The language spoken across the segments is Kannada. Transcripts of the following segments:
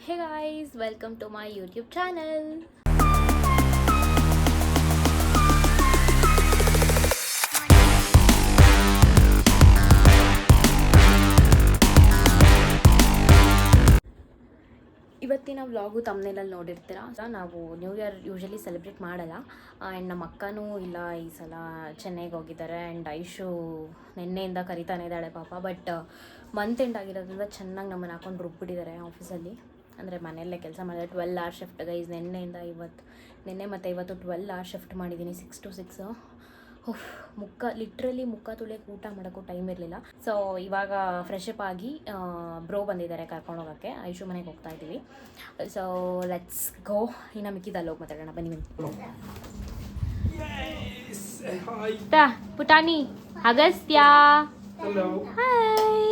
Hey guys, welcome to my YouTube channel. ಇವತ್ತಿನ ವ್ಲಾಗು ತಮ್ಮನೇಲಲ್ಲಿ ನೋಡಿರ್ತೀರಾ. ನಾವು ನ್ಯೂ ಇಯರ್ ಯೂಶಲಿ ಸೆಲೆಬ್ರೇಟ್ ಮಾಡಲ್ಲ. ಆ್ಯಂಡ್ ನಮ್ಮ ಅಕ್ಕನೂ ಇಲ್ಲ, ಈ ಸಲ ಚೆನ್ನೈಗೆ ಹೋಗಿದ್ದಾರೆ. ಆ್ಯಂಡ್ ಐಶು ನಿನ್ನೆಯಿಂದ ಕರಿತಾನೆ ಇದ್ದಾಳೆ ಪಾಪ. ಬಟ್ ಮಂತ್ ಎಂಡ್ ಆಗಿರೋದ್ರಿಂದ ಚೆನ್ನಾಗಿ ನಮ್ಮನ್ನು ಹಾಕೊಂಡು ರುಬ್ಬಿಟ್ಟಿದ್ದಾರೆ ಆಫೀಸಲ್ಲಿ. ಅಂದರೆ ಮನೆಯಲ್ಲೇ ಕೆಲಸ ಮಾಡಿದೆ. 12 hour ಶಿಫ್ಟ್ ಗೈಸ್. ನಿನ್ನೆ ಮತ್ತು ಇವತ್ತು 12 hour ಶಿಫ್ಟ್ ಮಾಡಿದ್ದೀನಿ, 6 to 6. ಲಿಟ್ರಲಿ ಮುಖ ತುಳಿಯೋಕೆ ಊಟ ಮಾಡೋಕ್ಕೂ ಟೈಮ್ ಇರಲಿಲ್ಲ. ಸೊ ಇವಾಗ ಫ್ರೆಶ್ ಅಪ್ ಆಗಿ ಬ್ರೋ ಬಂದಿದ್ದಾರೆ ಕರ್ಕೊಂಡು ಹೋಗೋಕ್ಕೆ. ಐಶು ಮನೆಗೆ ಹೋಗ್ತಾ ಇದ್ದೀವಿ. So let's go. ಇನ್ನು ಮಿಕ್ಕಿದಲ್ಲಿ ಹೋಗಿ ಮಾತಾಡೋಣ, ಬನ್ನಿ ಪುಟಾಣಿ ಅಗಸ್ತ್ಯ. ಹಾಯ್.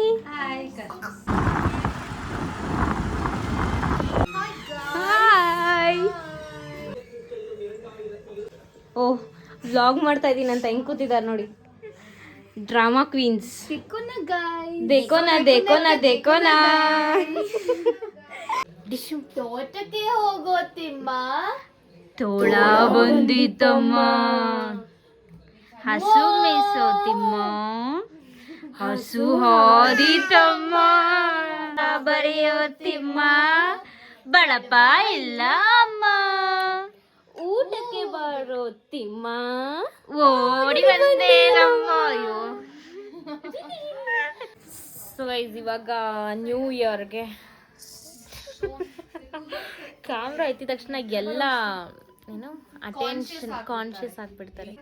ಓಹ್, ವ್ಲಾಗ್ ಮಾಡ್ತಾ ಇದ್ದೀನಿ ಅಂತ ಹೆಂಗೆ ಕೂತಿದ್ದಾರೆ ನೋಡಿ, ಡ್ರಾಮಾ ಕ್ವೀನ್ಸ್. ದೇಕೋನಾ ತೋಟಕ್ಕೆ ಹೋಗೋತಿಮ್ಮ, ತೋಳ ಬಂದಿತಮ್ಮ, ಹಸು ಮೇಸೋತಿಮ್ಮ, ಹಸು ಹಾದಿತಮ್ಮ, ಬರೆಯೋತಿಮ್ಮ, ಬಳಪ ಇಲ್ಲ ಅಮ್ಮ, ಊಟಕ್ಕೆ ಬರೋ ತಿಮ್ಮ, ಓಡಿ ಬಂದೆ ನಮ್ಮ. ಸೊ ಗೈಸ್, ಇವಾಗ ನ್ಯೂ ಇಯರ್ಗೆ ಕ್ಯಾಮ್ರಾ ಎತ್ತಿದ ತಕ್ಷಣ ಎಲ್ಲ ಏನು ಅಟೆನ್ಷನ್ ಕಾನ್ಶಿಯಸ್ ಆಗ್ಬಿಡ್ತಾರೆ.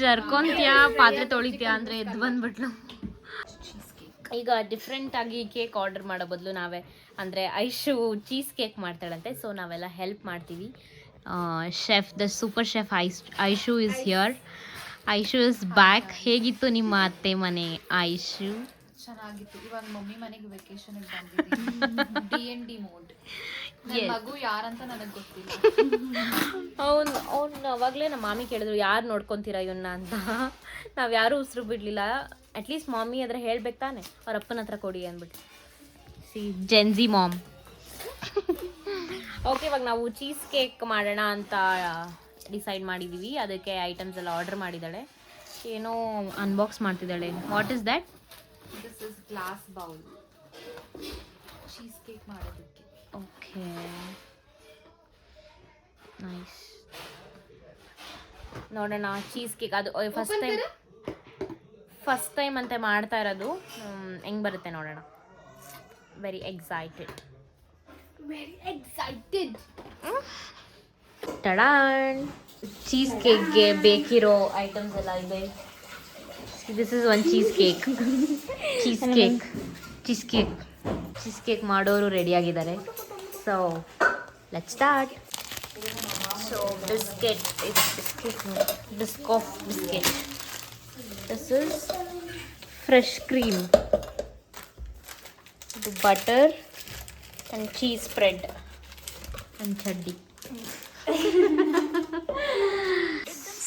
ಜರ್ಕೊಂತ್ಯಾ ಪಾತ್ರೆ ತೊಳಿತ್ಯಾ ಅಂದ್ರೆ ಎದ್ದು ಬಂದ್ಬಿಟ್ಲು. ಈಗ ಡಿಫ್ರೆಂಟಾಗಿ ಕೇಕ್ ಆರ್ಡರ್ ಮಾಡೋ ಬದಲು ನಾವೇ, ಅಂದರೆ ಐಶು ಚೀಸ್ ಕೇಕ್ ಮಾಡ್ತಾಳಂತೆ. ಸೊ ನಾವೆಲ್ಲ ಹೆಲ್ಪ್ ಮಾಡ್ತೀವಿ. Chef, the super chef Aishu is here. Aishu is back. ಹೇಗಿತ್ತು ನಿಮ್ಮ ಅತ್ತೆ ಮನೆ ಐಶು? ಚೆನ್ನಾಗಿತ್ತು. ಇವಾಗ ಮಮ್ಮಿ ಮನೆಗೆ ವೆಕೇಶನ್ ಬಂದಿದ್ದೀನಿ. D&D mode. ಮಗು ಯಾರಂತ ನನಗೆ ಗೊತ್ತಿಲ್ಲ. ಅವ್ನು ಅವಾಗಲೇ ನಮ್ಮ ಮಾಮಿ ಕೇಳಿದ್ರು, ಯಾರು ನೋಡ್ಕೊತೀರಾ ಇವನ್ನ ಅಂತ. ನಾವು ಯಾರೂ ಉಸಿರು ಬಿಡಲಿಲ್ಲ. ಅಟ್ಲೀಸ್ಟ್ ಮಾಮಿ ಆದರೆ ಹೇಳ್ಬೇಕು ತಾನೆ, ಅವ್ರ ಅಪ್ಪನ ಹತ್ರ ಕೊಡಿ ಅಂದ್ಬಿಟ್ಟು. Gen Z ma'am. ಓಕೆ, ಇವಾಗ ನಾವು ಚೀಸ್ ಕೇಕ್ ಮಾಡೋಣ ಅಂತ ಡಿಸೈಡ್ ಮಾಡಿದ್ದೀವಿ. ಅದಕ್ಕೆ ಐಟಮ್ಸ್ ಎಲ್ಲ ಆರ್ಡರ್ ಮಾಡಿದ್ದಾಳೆ. ಏನೋ ಅನ್ಬಾಕ್ಸ್ ಮಾಡ್ತಿದ್ದಾಳೆ. What is that? This is glass bowl, cheese cake ಮಾಡೋದಕ್ಕೆ. Okay, nice. ನೋಡೋಣ ಚೀಸ್ ಕೇಕ್. ಅದು ಫಸ್ಟ್ ಟೈಮ್ ಅಂತ ಮಾಡ್ತಾ ಇರೋದು. ಹೆಂಗೆ ಬರುತ್ತೆ ನೋಡೋಣ. Very excited. ಟಡಾನ್, ಚೀಸ್ ಕೇಕ್ಗೆ ಬೇಕಿರೋ ಐಟಮ್ಸ್ ಎಲ್ಲ ಇದೆ. This is one cheese cake ಮಾಡೋರು ರೆಡಿಯಾಗಿದ್ದಾರೆ. So let's start. So biscuit. This is fresh cream, butter and cheese spread and chutney.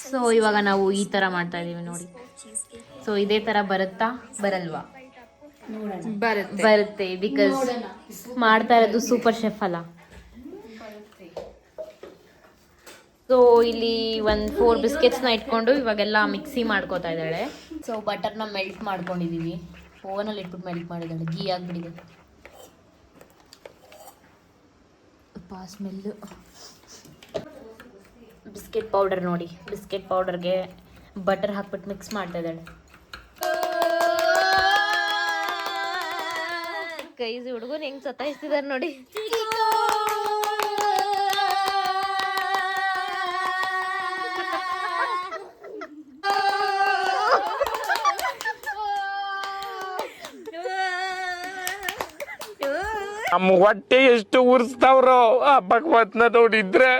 So ಇವಾಗ ನಾವು ಈ ಥರ ಮಾಡ್ತಾ ಇದ್ದೀವಿ ನೋಡಿ. ಸೊ ಇದೇ ಥರ ಬರುತ್ತಾ ಬರಲ್ವಾ? ಬರುತ್ತೆ, ಬಿಕಾಸ್ ಮಾಡ್ತಾ ಇರೋದು ಸೂಪರ್ ಶೆಫ್ ಅಲ್ಲ. ಸೊ ಇಲ್ಲಿ 4 ಬಿಸ್ಕೆಟ್ಸ್ನ ಇಟ್ಕೊಂಡು ಇವಾಗೆಲ್ಲ ಮಿಕ್ಸಿ ಮಾಡ್ಕೋತಾ ಇದ್ದಾಳೆ. ಸೊ ಬಟರ್ನ ಮೆಲ್ಟ್ ಮಾಡ್ಕೊಂಡಿದ್ದೀವಿ. ಓವನಲ್ಲಿ ಇಟ್ಬಿಟ್ಟು ಮೆಲ್ಟ್ ಮಾಡಿದ್ದಾಳೆ. ಗೀ ಆಗಿಬಿಟ್ಟಿದೆ. ಸ್ಮೆಲ್ಲು. ಬಿಸ್ಕೆಟ್ ಪೌಡರ್ ನೋಡಿ. ಬಿಸ್ಕೆಟ್ ಪೌಡರ್ಗೆ ಬಟರ್ ಹಾಕ್ಬಿಟ್ಟು ಮಿಕ್ಸ್ ಮಾಡ್ತಾ ಇದ್ದಾಳೆ. ಕೈಸಿ ಹುಡುಗನ ಹೆಂಗೆ ಸತಾಯಿಸ್ತಿದ್ದಾರೆ ನೋಡಿ. ನಮ್ಮ ಹೊಟ್ಟೆ ಎಷ್ಟು ಉರ್ಸ್ತಾವ್ರೋ ಆ ಭಗವತ್ನ ನೋಡಿದ್ರೆ.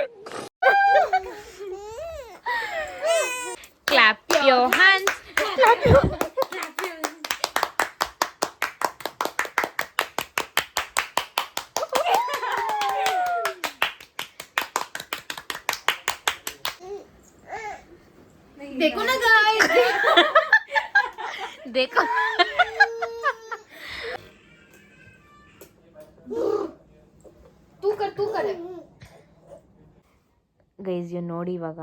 Clap your hands. देखो ना गाइस, देखो ತೂ ಕಡೆ ಗೈಸ್ ಇವ್ ನೋಡಿ ಇವಾಗ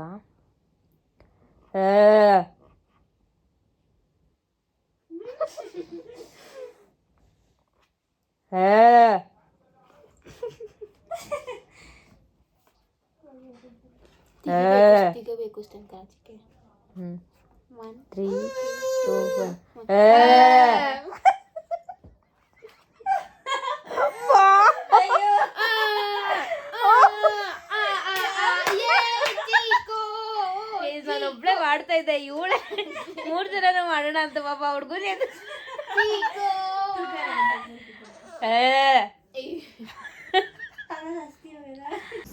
ತಿಗಬೇಕು ಅಷ್ಟೇನು ಕಾಚಿಕೆ 3 2 1 ನಾನೊಬ್ಳೆ ಮಾಡ್ತಾ ಇದ್ದೆ ಇವಳೆ 3 ಜನನೂ ಮಾಡೋಣ ಅಂತ ಪಾಪ ಹುಡುಗನೇ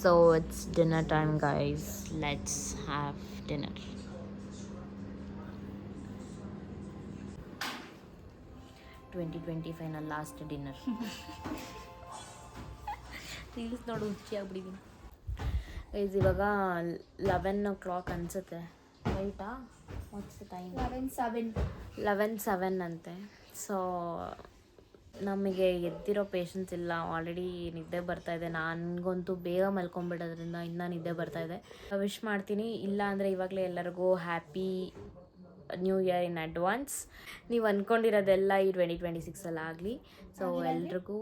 So it's dinner time, guys. Let's have dinner. final last dinner. Reels ನೋಡು ಹುಚ್ಚಿ ಆಗ್ಬಿಟ್ಟಿದ್ದೀನಿ ಗೈಸ್. ಇವಾಗ 11 o'clock ಅನ್ಸುತ್ತೆ. ರೈಟಾ? What's the time? 11:07 ಅಂತೆ. ಸೊ ನಮಗೆ ಎದ್ದಿರೋ ಪೇಷನ್ಸ್ ಇಲ್ಲ. ಆಲ್ರೆಡಿ ನಿದ್ದೆ ಬರ್ತಾಯಿದೆ. ನನಗಂತೂ ಬೇಗ ಮಲ್ಕೊಂಬಿಡೋದ್ರಿಂದ ಇನ್ನೂ ನಿದ್ದೆ ಬರ್ತಾಯಿದೆ. ವಿಶ್ ಮಾಡ್ತೀನಿ. ಇಲ್ಲ ಅಂದರೆ ಇವಾಗಲೇ ಎಲ್ಲರಿಗೂ happy new year in advance. ನೀವು ಅಂದ್ಕೊಂಡಿರೋದೆಲ್ಲ ಈ 2026 ಆಗಲಿ. ಸೊ ಎಲ್ರಿಗೂ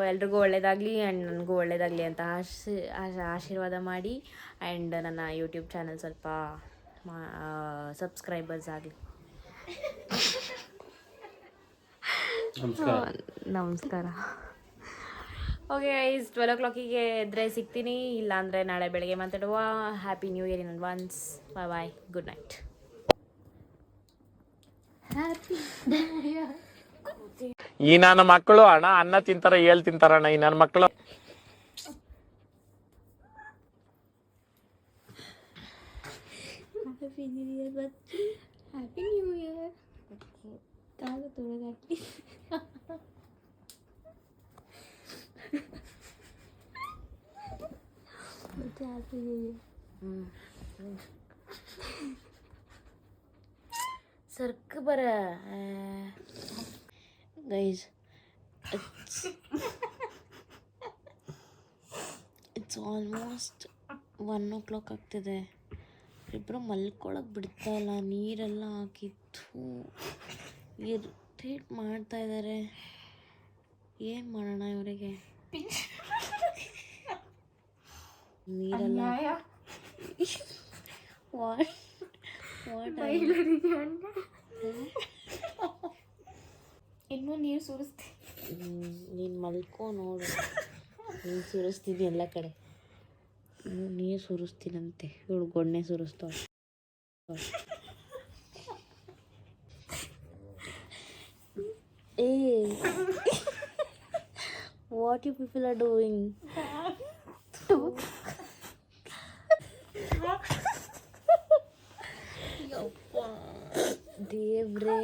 ಎಲ್ರಿಗೂ ಒಳ್ಳೇದಾಗಲಿ ಆ್ಯಂಡ್ ನನಗೂ ಒಳ್ಳೇದಾಗಲಿ ಅಂತ ಆಶೀರ್ವಾದ ಮಾಡಿ. ಆ್ಯಂಡ್ ನನ್ನ ಯೂಟ್ಯೂಬ್ ಚಾನಲ್ ಸ್ವಲ್ಪ ಸಬ್ಸ್ಕ್ರೈಬರ್ಸ್ ಆಗಲಿ. ನಮಸ್ಕಾರ. ಓಕೆ ಗೈಸ್, 12 o'clock-ಗೆ ಎದ್ರೆ ಸಿಗ್ತೀನಿ. ಇಲ್ಲಾಂದರೆ ನಾಳೆ ಬೆಳಗ್ಗೆ ಮಾತಾಡುವ. Happy new year in advance. Bye, good night. ಈ ನನ್ನ ಮಕ್ಕಳು ಅನ್ನ ತಿಂತಾರ, ಏಳ್ ತಿಂತಾರಣ್ಣ ಈ ನನ್ನ ಮಕ್ಕಳು. ಹ್ಯಾಪಿ ನ್ಯೂ ಇಯರ್ ಬಚ್ಚಿ. Happy new year. ಕಾಲು ತೊಳೆದಾಕಿ. Happy new year. ಸರ್ಕ ಬರ ಗೈಸ್. ಇಟ್ಸ್ ಆಲ್ಮೋಸ್ಟ್ 1 o'clock ಆಗ್ತಿದೆ. ಇಬ್ಬರು ಮಲ್ಕೊಳಕ್ಕೆ ಬಿಡ್ತಾ ಇಲ್ಲ. ನೀರೆಲ್ಲ ಹಾಕಿತ್ತು, ಇರಿಟೇಟ್ ಮಾಡ್ತಾ ಇದ್ದಾರೆ. ಏನು ಮಾಡೋಣ ಇವರಿಗೆ? ನೀರೆಲ್ಲ ಇನ್ನೂ ನೀರು ಸುರಿಸ್ತೀನಿ. ನೀನು ಮಲ್ಕೋ ನೋಡು. ನೀರು ಸುರಿಸ್ತೀನಿ ಎಲ್ಲ ಕಡೆ. ನೀರು ಸುರಿಸ್ತೀನಂತೆ. ಇವಳು ಗೊಣ್ಣೆ ಸುರಿಸ್ತಾಳೆ. ಏ, what you people are doing? ದೇವ್ರೇ.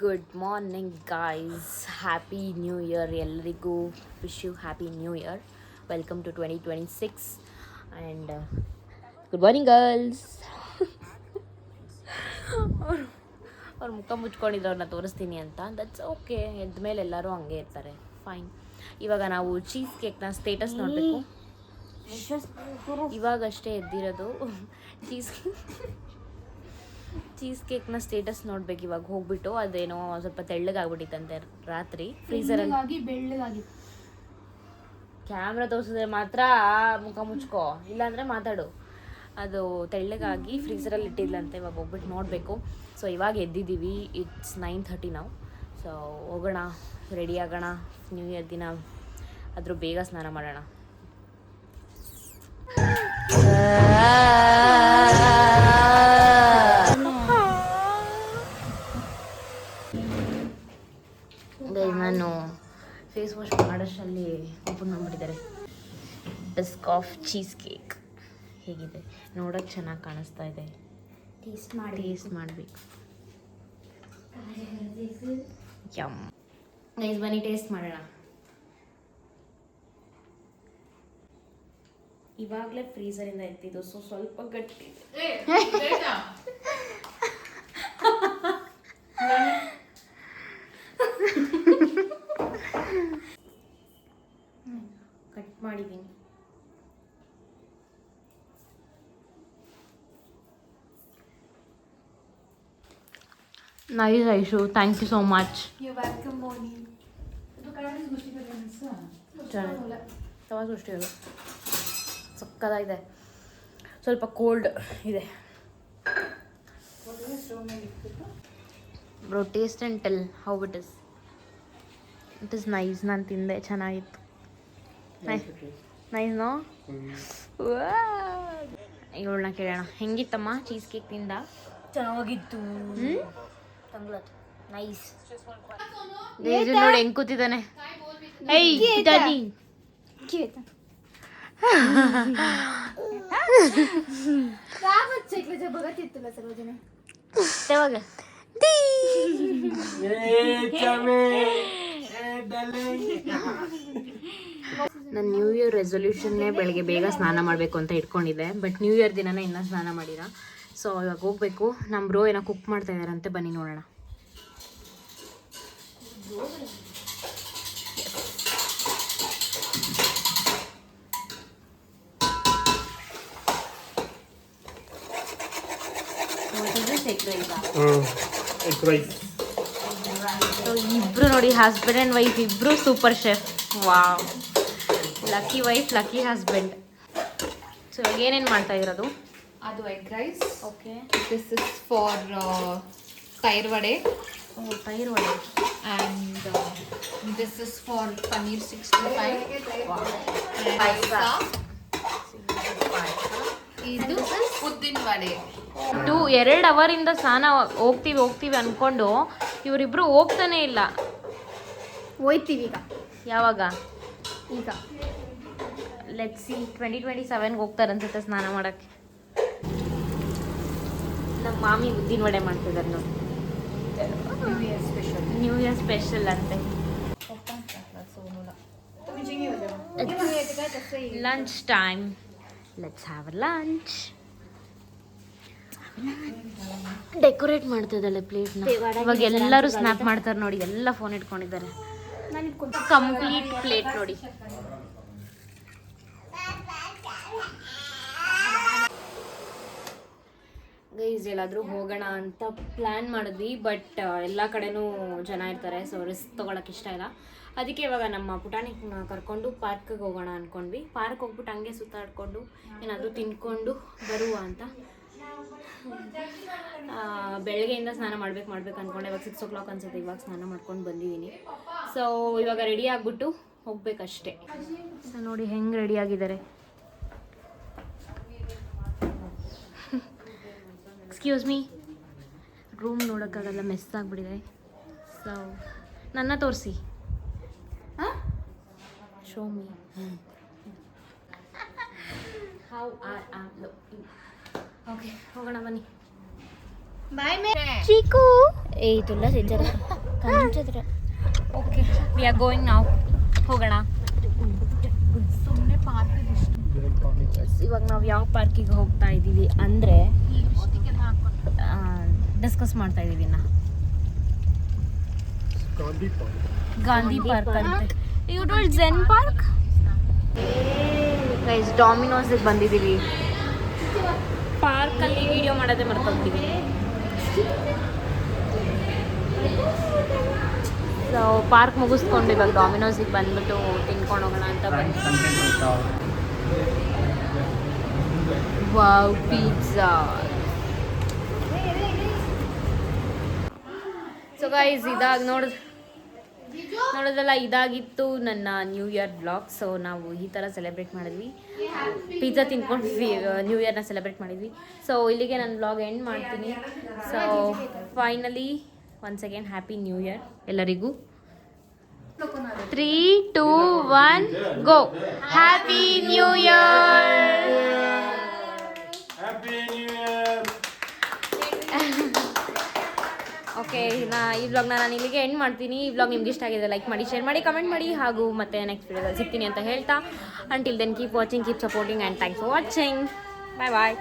Good morning guys. Happy new year ಎಲ್ಲರಿಗೂ. Wish you happy new year. Welcome to 2026 and good morning girls. ಅವ್ರ ಮುಖ ಮುಚ್ಕೊಂಡಿದ್ದು ಅವ್ರನ್ನ ತೋರಿಸ್ತೀನಿ ಅಂತ. That's okay. ಎದ್ದ ಮೇಲೆ ಎಲ್ಲರೂ ಹಂಗೆ ಇರ್ತಾರೆ, ಫೈನ್. ಇವಾಗ ನಾವು ಚೀಸ್ ಕೇಕ್ನ ಸ್ಟೇಟಸ್ ನೋಡಬೇಕು. ಇವಾಗಷ್ಟೇ ಎದ್ದಿರೋದು. ಚೀಸ್ ಕೇಕ್ನ ಸ್ಟೇಟಸ್ ನೋಡ್ಬೇಕು ಇವಾಗ ಹೋಗ್ಬಿಟ್ಟು. ಅದೇನೋ ಸ್ವಲ್ಪ ತೆಳ್ಳಗಾಗ್ಬಿಟ್ಟಿತ್ತಂತೆ ರಾತ್ರಿ ಫ್ರೀಸರಲ್ಲಿ. ಬೆಳ್ಳಗಾಗಿ ಕ್ಯಾಮ್ರಾ ತೋರಿಸಿದ್ರೆ ಮಾತ್ರ ಮುಖ ಮುಚ್ಕೋ, ಇಲ್ಲಾಂದರೆ ಮಾತಾಡು. ಅದು ತೆಳ್ಳಗಾಗಿ ಫ್ರೀಸರಲ್ಲಿ ಇಟ್ಟಿದ್ಲಂತೆ. ಇವಾಗ ಹೋಗ್ಬಿಟ್ಟು ನೋಡಬೇಕು. ಸೊ ಇವಾಗ ಎದ್ದಿದ್ದೀವಿ. ಇಟ್ಸ್ 9:30 ನಾವು. ಸೊ ಹೋಗೋಣ, ರೆಡಿ ಆಗೋಣ. ನ್ಯೂ ಇಯರ್ ದಿನ ಆದರೂ ಬೇಗ ಸ್ನಾನ ಮಾಡೋಣ. ನಾನು ಫೇಸ್ ವಾಶ್ ಮಾಡೋಷ್ಟರಲ್ಲಿ ಓಪನ್ ಮಾಡಿಬಿಟ್ಟಿದ್ದಾರೆ. ಡಿಸ್ಕ್ ಆಫ್ ಚೀಸ್ ಕೇಕ್ ಹೇಗಿದೆ ನೋಡೋಕ್ಕೆ ಚೆನ್ನಾಗಿ ಕಾಣಿಸ್ತಾ ಇದೆ. ಟೇಸ್ಟ್ ಮಾಡಬೇಕು. ಯಮ್ ಗೈಸ್, ಬನ್ನಿ ಟೇಸ್ಟ್ ಮಾಡೋಣ. ಇವಾಗಲೇ ಫ್ರೀಸರಿಂದ ಎತ್ತಿದ್ದು, ಸೊ ಸ್ವಲ್ಪ ಗಟ್ಟಿ ಕಟ್ ಮಾಡಿದ್ದೀನಿ. Nice Aishu, thank you so much. ತವಾ ಸೃಷ್ಟಿ ಅದು ಸಕ್ಕದಾಗಿದೆ, ಸ್ವಲ್ಪ ಕೋಲ್ಡ್ ಇದೆ. Bro taste and tell how it is nice. ನಾನು ತಿಂದೆ, ಚೆನ್ನಾಗಿತ್ತು. Nice no? ಇವಳನ್ನ ಕೇಳೋಣ, ಹೆಂಗಿತ್ತಮ್ಮ ಚೀಸ್ ಕೇಕ್ ತಿಂದ? ಚೆನ್ನಾಗಿತ್ತು. ನೈಸ್. ನೋಡಿ ಹೆಂಗ್ ಕೂತಿದ್ದಾನೆ. ನನ್ನ ನ್ಯೂ ಇಯರ್ ರೆಸೊಲ್ಯೂಷನ್ನೇ ಬೆಳಗ್ಗೆ ಬೇಗ ಸ್ನಾನ ಮಾಡಬೇಕು ಅಂತ ಇಟ್ಕೊಂಡಿದ್ದೆ, ಬಟ್ ನ್ಯೂ ಇಯರ್ ದಿನನೇ ಇನ್ನೂ ಸ್ನಾನ ಮಾಡಿಲ್ಲ. ಸೊ ಇವಾಗ ಹೋಗ್ಬೇಕು. ನಮ್ಮ ಬ್ರೋ ಏನೋ ಕುಕ್ ಮಾಡ್ತಾ ಇದ್ದಾರಂತೆ, ಬನ್ನಿ ನೋಡೋಣ. ಸೊ ಇಬ್ರು ನೋಡಿ, ಹಸ್ಬೆಂಡ್ ಆ್ಯಂಡ್ ವೈಫ್ ಇಬ್ರು super chef. Wow, lucky wife lucky husband. So ಇವಾಗ ಏನೇನು ಮಾಡ್ತಾ ಇರೋದು? ಅದು egg rice. Okay, this is for ತೈರ್ ವಡೆ. ತೈರು ವಡೆ. And this is for paneer 65. Paisa. ಇದು ಉದ್ದಿನ ವಡೆ. 2 ಅವರಿಂದ ಸ್ನಾನ ಹೋಗ್ತೀವಿ ಅನ್ಕೊಂಡು ಇವರಿಬ್ರು ಹೋಗ್ತಾನೆ ಇಲ್ಲ. ಹೋಯ್ತೀವಿ ಈಗ. ಯಾವಾಗ? ಈಗ ಲೆಟ್ಸ್ ಸಿ, 2027 ಹೋಗ್ತಾರೆ ಅನ್ಸುತ್ತೆ ಸ್ನಾನ ಮಾಡಕ್ಕೆ. ನಮ್ಮ ಮಾಮಿ ಉದ್ದಿನ ವಡೆ ಮಾಡ್ತಿದ್ದಾರೆ ನೋಡಿ. ನ್ಯೂ ಇಯರ್ ಸ್ಪೆಷಲ್ ಅಂತೆ. Lunch time, let's have a lunch. Decorate ಮಾಡ್ತಾ ಇದ್ದಾಳೆ ಪ್ಲೇಟ್ನ. ಇವಾಗ ಎಲ್ಲರೂ ಸ್ನ್ಯಾಪ್ ಮಾಡ್ತಾರೆ ನೋಡಿ, ಎಲ್ಲ ಫೋನ್ ಇಟ್ಕೊಂಡಿದ್ದಾರೆ. ಕಂಪ್ಲೀಟ್ ಪ್ಲೇಟ್ ನೋಡಿ. ಗೈಸ್ ಎಲ್ಲಾದರೂ ಹೋಗೋಣ ಅಂತ ಪ್ಲ್ಯಾನ್ ಮಾಡಿದ್ವಿ, ಬಟ್ ಎಲ್ಲ ಕಡೆನೂ ಜನ ಇರ್ತಾರೆ, ಸೊ ರಿಸ್ಕ್ ತೊಗೊಳಕ್ಕೆ ಇಷ್ಟ ಇಲ್ಲ. ಅದಕ್ಕೆ ಇವಾಗ ನಮ್ಮ ಪುಟಾಣಿನ ಕರ್ಕೊಂಡು ಪಾರ್ಕಿಗೆ ಹೋಗೋಣ ಅಂದ್ಕೊಂಡ್ವಿ. ಪಾರ್ಕ್ ಹೋಗ್ಬಿಟ್ಟು ಹಂಗೆ ಸುತ್ತಾಡ್ಕೊಂಡು ಏನಾದರೂ ತಿನ್ಕೊಂಡು ಬರುವ ಅಂತ. ಬೆಳಗ್ಗೆಯಿಂದ ಸ್ನಾನ ಮಾಡ್ಬೇಕು ಅಂದ್ಕೊಂಡೆ. ಇವಾಗ 6 o'clock ಅನ್ಸುತ್ತೆ, ಇವಾಗ ಸ್ನಾನ ಮಾಡ್ಕೊಂಡು ಬಂದಿದ್ದೀನಿ. ಸೊ ಇವಾಗ ರೆಡಿ ಆಗಿಬಿಟ್ಟು ಹೋಗ್ಬೇಕಷ್ಟೆ. ಸೊ ನೋಡಿ ಹೆಂಗೆ ರೆಡಿ ಆಗಿದ್ದಾರೆ. ಎಕ್ಸ್ಕ್ಯೂಸ್ ಮೀ, ರೂಮ್ ನೋಡೋಕ್ಕಾಗಲ್ಲ, ಮೆಸ್ ಆಗಿಬಿಟ್ಟಿದೆ. ಸೊ ನನ್ನ ತೋರಿಸಿ, show me how are looking. Okay, ಹೋಗೋಣ ಬನ್ನಿ. ಬಾಯ್ ಮೇ ಚೀಕು. ತುಲ್ಲ ಸಿಂಚರ ಕಂಚದ್ರ. ಓಕೆ, ವಿ ಆರ್ ಗೋಯಿಂಗ್ ನಾವು. ಹೋಗೋಣ. ಸುಮ್ಮನೆ ಪಾರ್ಕ್ ಇವಾಗ ನಾವು ಯಾವ ಪಾರ್ಕಿಗೆ ಹೋಗ್ತಾ ಇದ್ದೀವಿ ಅಂದರೆ ಡಿಸ್ಕಸ್ ಮಾಡ್ತಾ ಇದ್ದೀವಿ ಇನ್ನು. ಗಾಂಧಿ ಪಾರ್ಕ್ ಅಂತ. You told zen park. Guys ಡಾಮಿನೋಸ್ಗೆ ಬಂದಿದ್ದೀವಿ. ಪಾರ್ಕಲ್ಲಿ ವಿಡಿಯೋ ಮಾಡೋದೇ ಮರ್ತೋಗ್ತೀವಿ. ಸೊ ಪಾರ್ಕ್ ಮುಗಿಸ್ಕೊಂಡು ಇವಾಗ ಡಾಮಿನೋಸಿಗೆ ಬಂದ್ಬಿಟ್ಟು ತಿನ್ಕೊಂಡು ಹೋಗೋಣ ಅಂತ ಬಂದು. Wow, pizza. ಸೊ ಗೈಸ್ ನೋಡೋದಲ್ಲ, ಇದಾಗಿತ್ತು ನನ್ನ ನ್ಯೂ ಇಯರ್ ಬ್ಲಾಗ್. ಸೊ ನಾವು ಈ ಥರ ಸೆಲೆಬ್ರೇಟ್ ಮಾಡಿದ್ವಿ, ಪಿಜ್ಜಾ ತಿನ್ಕೊಂಡು ನ್ಯೂ ಇಯರ್ನ ಸೆಲೆಬ್ರೇಟ್ ಮಾಡಿದ್ವಿ. ಸೊ ಇಲ್ಲಿಗೆ ನನ್ನ ಬ್ಲಾಗ್ ಎಂಡ್ ಮಾಡ್ತೀನಿ. So finally once again happy new year ಎಲ್ಲರಿಗೂ. 3, 2, 1 go. Happy new year. Okay. Okay ಈ ವ್ಲಾಗ್ನ ನಾನು ಇಲ್ಲಿಗೆ ಎಂಡ್ ಮಾಡ್ತೀನಿ. ಈ ವ್ಲಾಗ್ ನಿಮ್ಗೆ ಇಷ್ಟ ಆಗಿದೆ ಲೈಕ್ ಮಾಡಿ, ಶೇರ್ ಮಾಡಿ, ಕಮೆಂಟ್ ಮಾಡಿ, ಹಾಗೂ ಮತ್ತೆ ನೆಕ್ಸ್ಟ್ ವಿಡಿಯೋದಲ್ಲಿ ಸಿಗ್ತೀನಿ ಅಂತ ಹೇಳ್ತಾ, until then keep watching, keep supporting and thanks for watching. Bye bye.